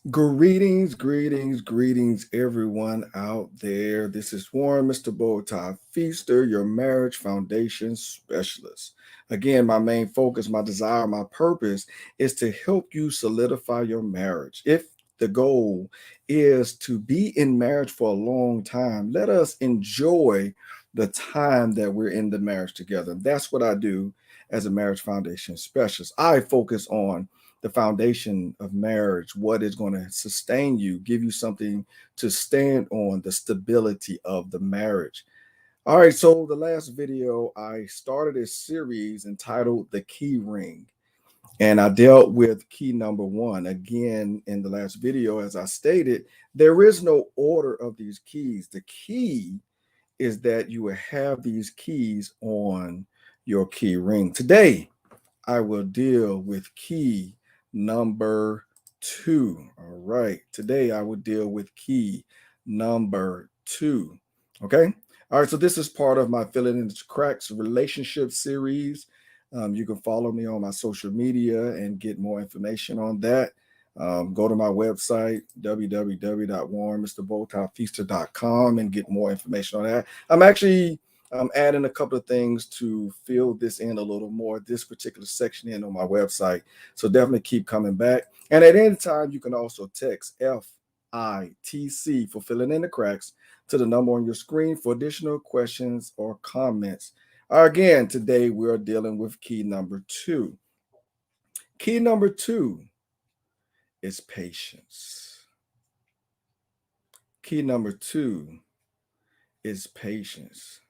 Greetings, everyone out there. This is Warren, Mr. Bowtie Feaster, your marriage foundation specialist. Again, my main focus, my desire, my purpose is to help you solidify your marriage. If the goal is to be in marriage for a long time, let us enjoy the time that we're in the marriage together. That's what I do as a marriage foundation specialist. I focus on the foundation of marriage, what is going to sustain you, give you something to stand on, the stability of the marriage. All right, so the last video, I started a series entitled The Key Ring, and I dealt with key number one. Again, in the last video, as I stated, there is no order of these keys. The key is that you will have these keys on your key ring. Today, I will deal with key number two. All right. Today I will deal with key number two. Okay. All right. So this is part of my Filling in the Cracks relationship series. You can follow me on my social media and get more information on that. Go to my website, www.warrenmrbowtiefeaster.com, and get more information on that. I'm actually adding a couple of things to fill this in a little more, this particular section in on my website. So definitely keep coming back. And at any time, you can also text FITC for Filling in the Cracks to the number on your screen for additional questions or comments. Again, today we are dealing with key number two. Key number two is patience. Key number two is patience.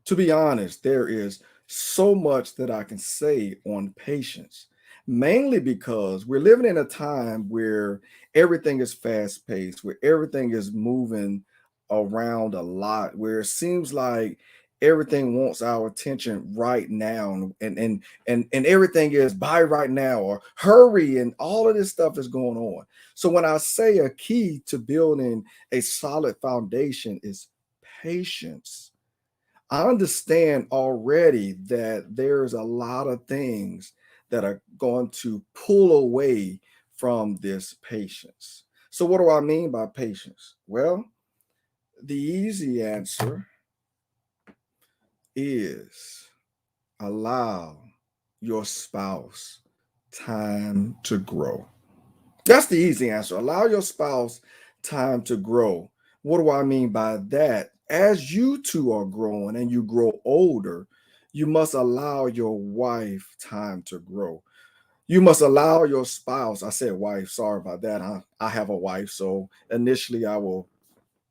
To be honest, there is so much that I can say on patience, mainly because we're living in a time where everything is fast paced, where everything is moving around a lot, where it seems like everything wants our attention right now, and everything is buy right now or hurry, and all of this stuff is going on. So when I say a key to building a solid foundation is patience, I understand already that there's a lot of things that are going to pull away from this patience. So, what do I mean by patience? Well, the easy answer is allow your spouse time to grow. That's the easy answer. Allow your spouse time to grow. What do I mean by that? As you two are growing and you grow older, you must allow your wife time to grow. You must allow your spouse, I said wife, sorry about that. I have a wife, so initially I will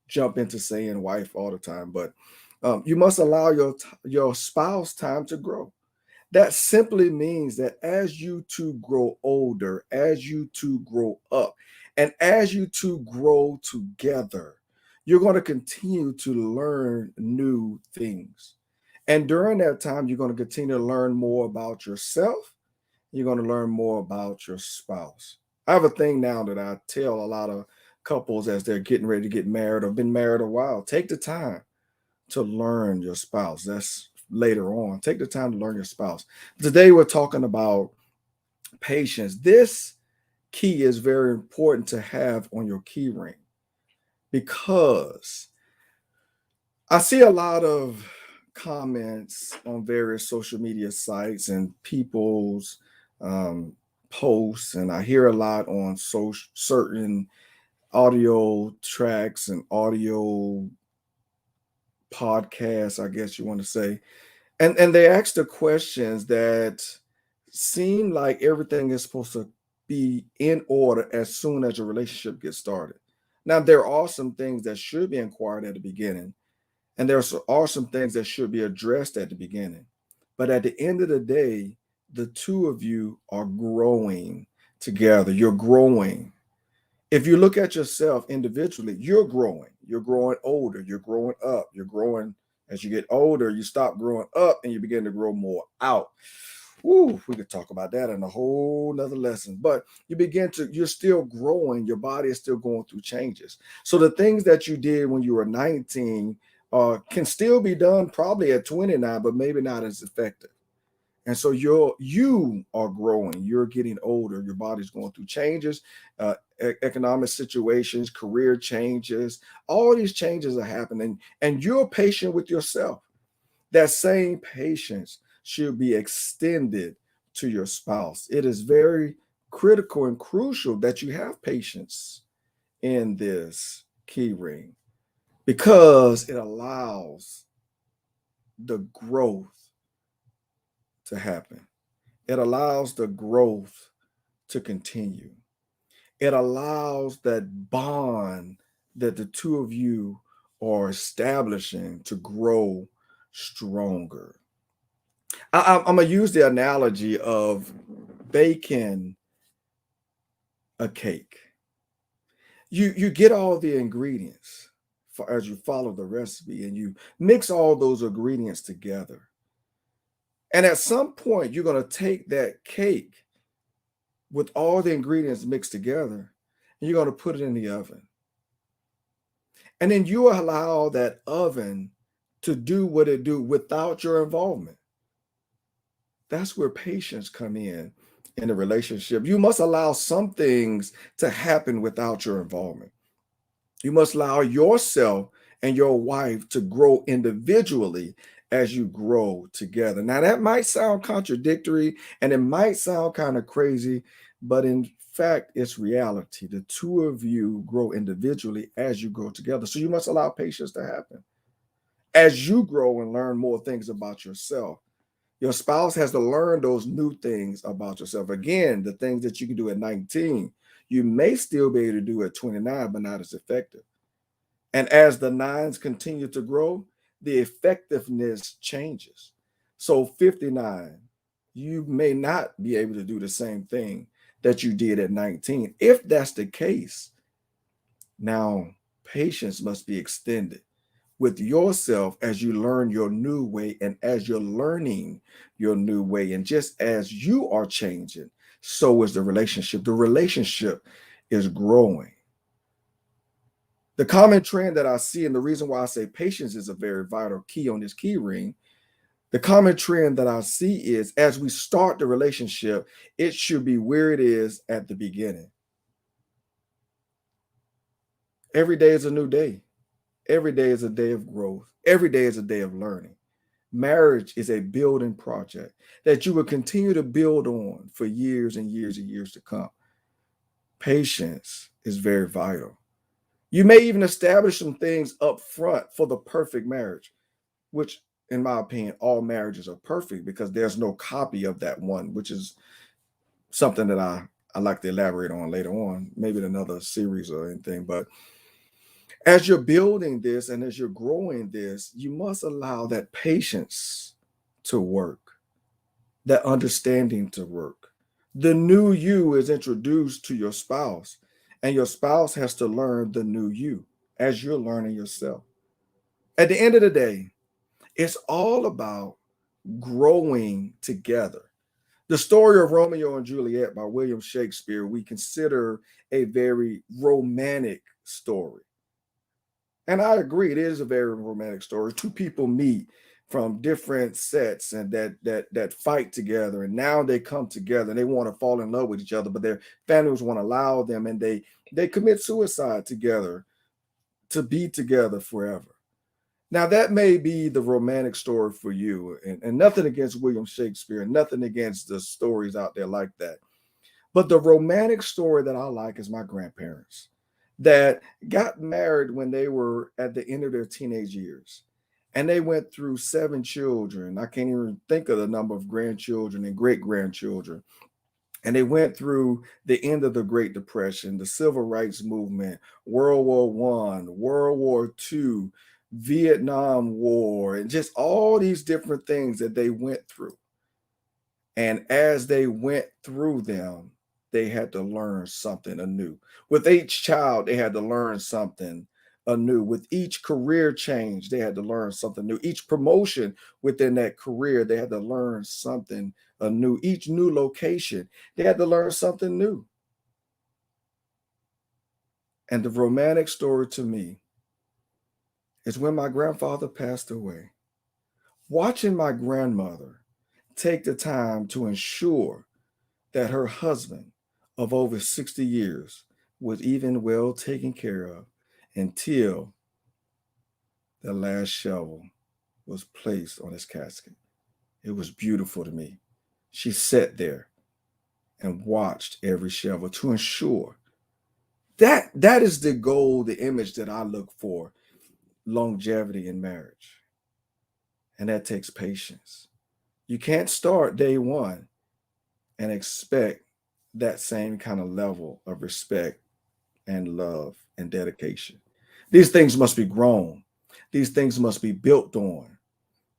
jump into saying wife all the time, but you must allow your spouse time to grow. That simply means that as you two grow older, as you two grow up, and as you two grow together, you're going to continue to learn new things. And during that time, you're going to continue to learn more about yourself. You're going to learn more about your spouse. I have a thing now that I tell a lot of couples as they're getting ready to get married or been married a while. Take the time to learn your spouse. That's later on. Take the time to learn your spouse. Today, we're talking about patience. This key is very important to have on your key ring because I see a lot of comments on various social media sites and people's um, posts, and I hear a lot on certain audio tracks and audio podcasts, I guess you want to say, and they ask the questions that seem like everything is supposed to be in order as soon as your relationship gets started. Now, there are some things that should be inquired at the beginning, and are some things that should be addressed at the beginning. But at the end of the day, the two of you are growing together. You're growing. If you look at yourself individually, you're growing. You're growing older. You're growing up. You're growing as you get older. You stop growing up and you begin to grow more out. Woo, we could talk about that in a whole nother lesson. But you're still growing. Your body is still going through changes. So the things that you did when you were 19 can still be done probably at 29, but maybe not as effective. And so you are growing, you're getting older, your body's going through changes, economic situations, career changes, all these changes are happening, and you're patient with yourself. That same patience should be extended to your spouse. It is very critical and crucial that you have patience in this key ring because it allows the growth to happen. It allows the growth to continue. It allows that bond that the two of you are establishing to grow stronger. I'm going to use the analogy of baking a cake. You get all the ingredients for, as you follow the recipe, and you mix all those ingredients together. And at some point, you're going to take that cake with all the ingredients mixed together, and you're going to put it in the oven. And then you allow that oven to do what it do without your involvement. That's where patience come in a relationship. You must allow some things to happen without your involvement. You must allow yourself and your wife to grow individually as you grow together. Now, that might sound contradictory and it might sound kind of crazy, but in fact, it's reality. The two of you grow individually as you grow together. So you must allow patience to happen. As you grow and learn more things about yourself, your spouse has to learn those new things about yourself. Again, the things that you can do at 19, you may still be able to do at 29, but not as effective. And as the nines continue to grow, the effectiveness changes. So 59, you may not be able to do the same thing that you did at 19. If that's the case, now patience must be extended with yourself as you learn your new way and as you're learning your new way. And just as you are changing, so is the relationship. The relationship is growing. The common trend that I see, and the reason why I say patience is a very vital key on this key ring, the common trend that I see is as we start the relationship, it should be where it is at the beginning. Every day is a new day. Every day is a day of growth. Every day is a day of learning. Marriage is a building project that you will continue to build on for years and years and years to come. Patience is very vital. You may even establish some things up front for the perfect marriage, which, in my opinion, all marriages are perfect because there's no copy of that one, which is something that I like to elaborate on later on, maybe in another series or anything. But as you're building this and as you're growing this, you must allow that patience to work, that understanding to work. The new you is introduced to your spouse, and your spouse has to learn the new you as you're learning yourself. At the end of the day, it's all about growing together. The story of Romeo and Juliet by William Shakespeare, we consider a very romantic story. And I agree, it is a very romantic story. Two people meet from different sets and that fight together, and now they come together and they want to fall in love with each other, but their families won't allow them, and they commit suicide together to be together forever. Now that may be the romantic story for you, and nothing against William Shakespeare, nothing against the stories out there like that. But the romantic story that I like is my grandparents that got married when they were at the end of their teenage years. And they went through seven children. I can't even think of the number of grandchildren and great grandchildren. And they went through the end of the Great Depression, the Civil Rights Movement, World War One, World War Two, Vietnam War, and just all these different things that they went through. And as they went through them, they had to learn something anew. With each child, they had to learn something anew. With each career change, they had to learn something new. Each promotion within that career, they had to learn something anew. Each new location, they had to learn something new. And the romantic story to me is when my grandfather passed away, watching my grandmother take the time to ensure that her husband of over 60 years was even well taken care of until the last shovel was placed on his casket. It was beautiful to me. She sat there and watched every shovel to ensure that is the goal, the image that I look for, longevity in marriage. And that takes patience. You can't start day one and expect that same kind of level of respect and love and dedication. These things must be grown. These things must be built on.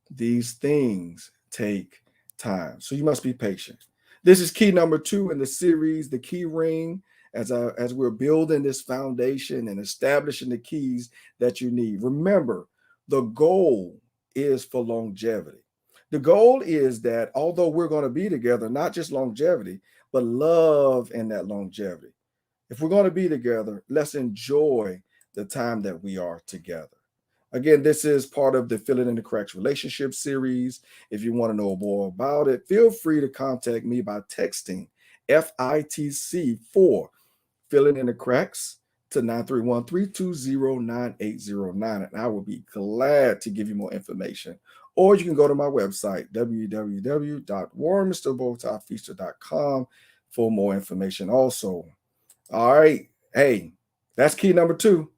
These things take time. So you must be patient. This is key number 2 in the series, the key ring, as we're building this foundation and establishing the keys that you need. Remember, the goal is for longevity. The goal is that although we're going to be together, not just longevity, but love in that longevity. If we're going to be together, let's enjoy the time that we are together. Again, this is part of the Filling in the Cracks relationship series. If you want to know more about it, feel free to contact me by texting FITC for Filling in the Cracks to 931-320-9809. And I will be glad to give you more information. Or you can go to my website, www.warrenmrbowtiefeaster.com for more information also. All right. Hey, that's key number 2.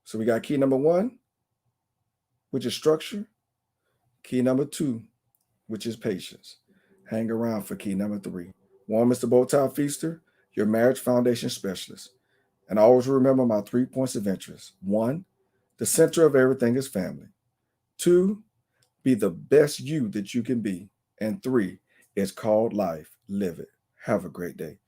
So we got key number 1, which is structure. Key number 2, which is patience. Hang around for key number 3. Warren Mr. Bowtie Feaster, your marriage foundation specialist. And always remember my 3 points of interest. 1, the center of everything is family. 2, be the best you that you can be. And 3, it's called life. Live it. Have a great day.